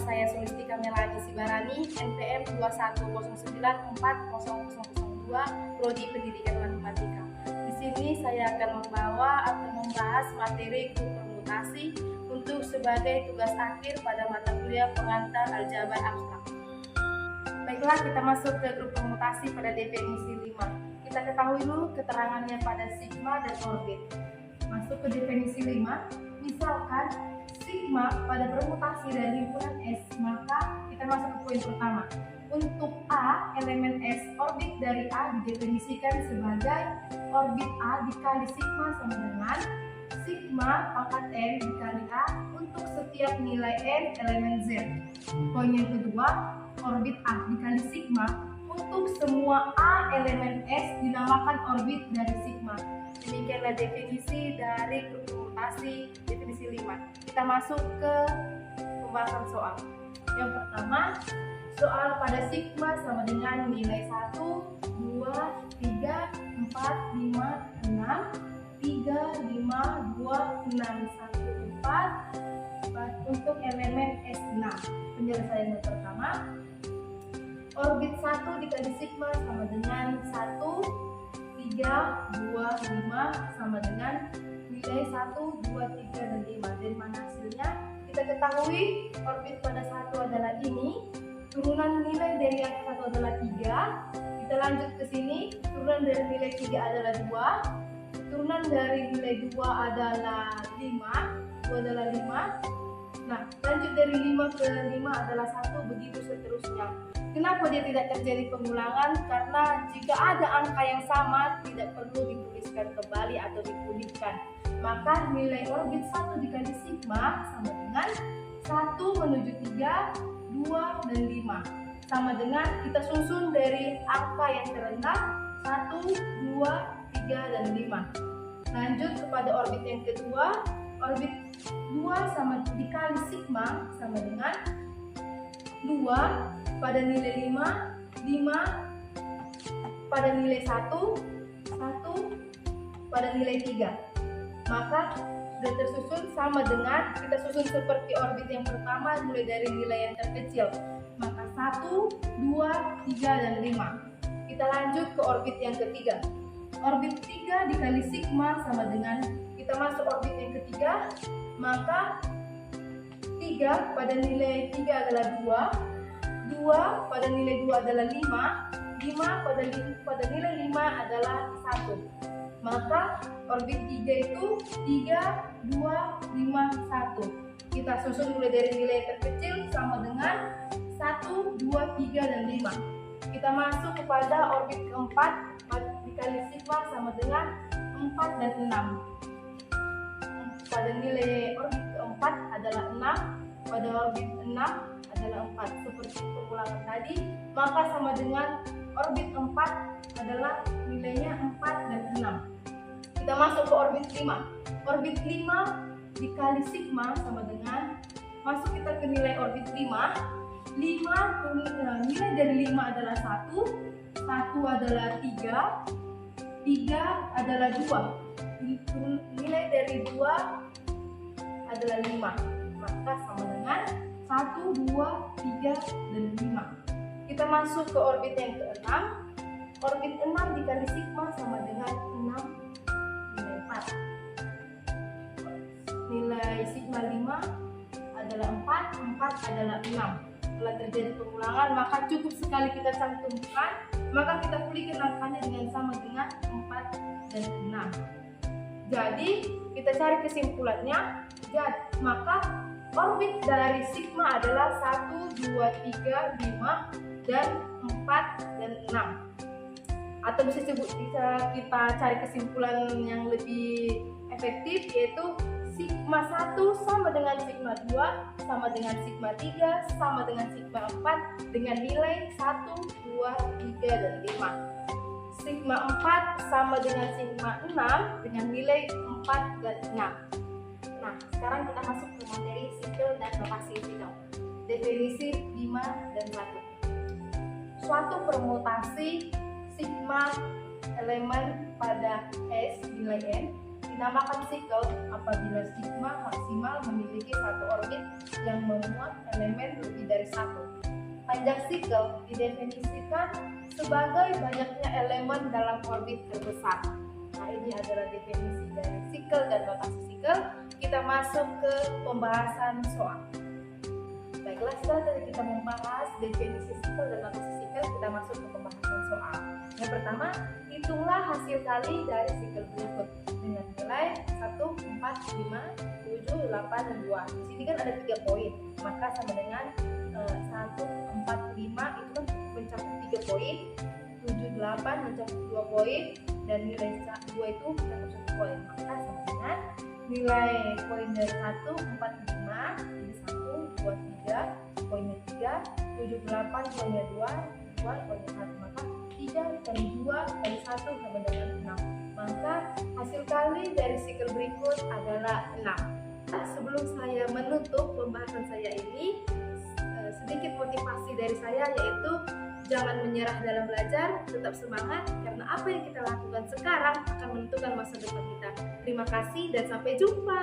saya Sulistika Melani Sibarani, NPM 210940002, Prodi Pendidikan Matematika. Di sini saya akan membawa atau membahas materi grup permutasi untuk sebagai tugas akhir pada mata kuliah pengantar aljabar abstrak. Baiklah, kita masuk ke grup permutasi pada definisi 5. Kita ketahui dulu keterangannya pada sigma dan orbit. Masuk ke definisi 5, misalkan sigma pada permutasi dari himpunan S, maka kita masuk ke poin pertama. Untuk A, elemen S, orbit dari A didefinisikan sebagai orbit A dikali sigma sama dengan sigma pangkat N dikali A untuk setiap nilai N elemen Z. Poin yang kedua, orbit A dikali sigma untuk semua A elemen S dinamakan orbit dari sigma. Demikianlah definisi dari grup permutasi definisi 5. Kita masuk ke pembahasan soal. Yang pertama, soal pada sigma sama dengan nilai 1, 2, 3, 4, 5, 6, 3, 5, 2, 6, 1, 4 untuk elemen S6. Penyelesaian yang pertama, orbit 1 dikali sigma sama dengan 1, 3, 2, 5 sama dengan nilai 1, 2, 3, dan 5. Dari mana hasilnya? Kita ketahui orbit pada 1 adalah ini, turunan nilai dari yang 1 adalah 3. Kita lanjut ke sini, turunan dari nilai 3 adalah 2, turunan dari nilai 2 adalah 5, 2 adalah 5. Nah, lanjut dari 5 ke 5 adalah 1, begitu seterusnya. Kenapa dia tidak terjadi pengulangan? Karena jika ada angka yang sama, tidak perlu dituliskan kembali atau dipulihkan. Maka nilai orbit 1 dikali sigma sama dengan 1 menuju 3, 2, dan 5. Sama dengan kita susun dari angka yang terendah 1, 2, 3, dan 5. Lanjut kepada orbit yang kedua, orbit 2 sama dikali sigma sama dengan 2 pada nilai 5, 5 pada nilai 1, 1 pada nilai 3. Maka sudah tersusun sama dengan kita susun seperti orbit yang pertama mulai dari nilai yang terkecil. Maka 1, 2, 3, dan 5. Kita lanjut ke orbit yang ketiga. Orbit 3 dikali sigma sama dengan kita masuk orbit yang ketiga, maka 3 pada nilai 3 adalah 2, 2 pada nilai 2 adalah 5, 5 pada nilai 5 adalah 1. Maka orbit 3 itu 3, 2, 5, 1. Kita susun mulai dari nilai terkecil sama dengan 1, 2, 3, dan 5. Kita masuk kepada orbit keempat dikali sigma sama dengan 4 dan 6. Pada nilai orbit keempat adalah 6, pada orbit 6 adalah 4. Seperti pengulangan tadi, maka sama dengan orbit 4 adalah nilainya 4 dan 6. Kita masuk ke orbit 5. Orbit 5 dikali sigma sama dengan, masuk kita ke nilai orbit 5. 5 nilai dari 5 adalah 1, 1 adalah 3, 3 adalah 2. Nilai dari 2 adalah 5. Maka sama dengan 1, 2, 3, dan 5. Kita masuk ke orbit yang ke-6. Orbit 6 dikali sigma sama dengan 6 nilai 4. Nilai sigma 5 adalah 4, 4 adalah 6. Setelah terjadi pengulangan, maka cukup sekali kita cantumkan, maka kita pulihkan angkanya dengan sama dengan 4 dan 6. Jadi, kita cari kesimpulannya. Maka orbit dari sigma adalah 1, 2, 3, 5, dan 4, dan 6. Atau bisa kita cari kesimpulan yang lebih efektif, yaitu sigma 1 sama dengan sigma 2 sama dengan sigma 3 sama dengan sigma 4 dengan nilai 1, 2, 3, dan 5. Sigma 4 sama dengan sigma 6 dengan nilai 4 dan 6. Nah, sekarang kita masuk ke materi sipil dan lokasi sidang. Definisi 5 dan 1. Suatu permutasi sigma elemen pada S nilai N Dinamakan sikel apabila sigma maksimal memiliki satu orbit yang memuat elemen lebih dari satu. Panjang sikel didefinisikan sebagai banyaknya elemen dalam orbit terbesar. Nah, ini adalah definisi dari sikel dan notasi sikel. Kita masuk ke pembahasan soal. Baiklah, setelah tadi kita membahas definisi sikel dan notasi sikel, kita masuk ke pembahasan soal. Yang pertama, hitunglah hasil kali dari sikel berikut dengan nilai 1, 4, 5, 7, 8, dan 2. Di sini kan ada 3 poin, maka sama dengan 1, 4, 5 itu kan mencakup 3 poin, 7, 8 mencakup 2 poin, dan nilai 2 itu mencakup 1 poin. Maka sama dengan nilai poin dari 1, 4, 5 ini 1, 2, 3, poinnya 3, 7, 8 poinnya 2, poinnya 1. Maka 3 kali 2 kali 1 sama dengan 6. Maka hasil kali dari sikel berikut adalah 6. Sebelum saya menutup pembahasan saya ini, sedikit motivasi dari saya, yaitu jangan menyerah dalam belajar, tetap semangat, karena apa yang kita lakukan sekarang akan menentukan masa depan kita. Terima kasih dan sampai jumpa.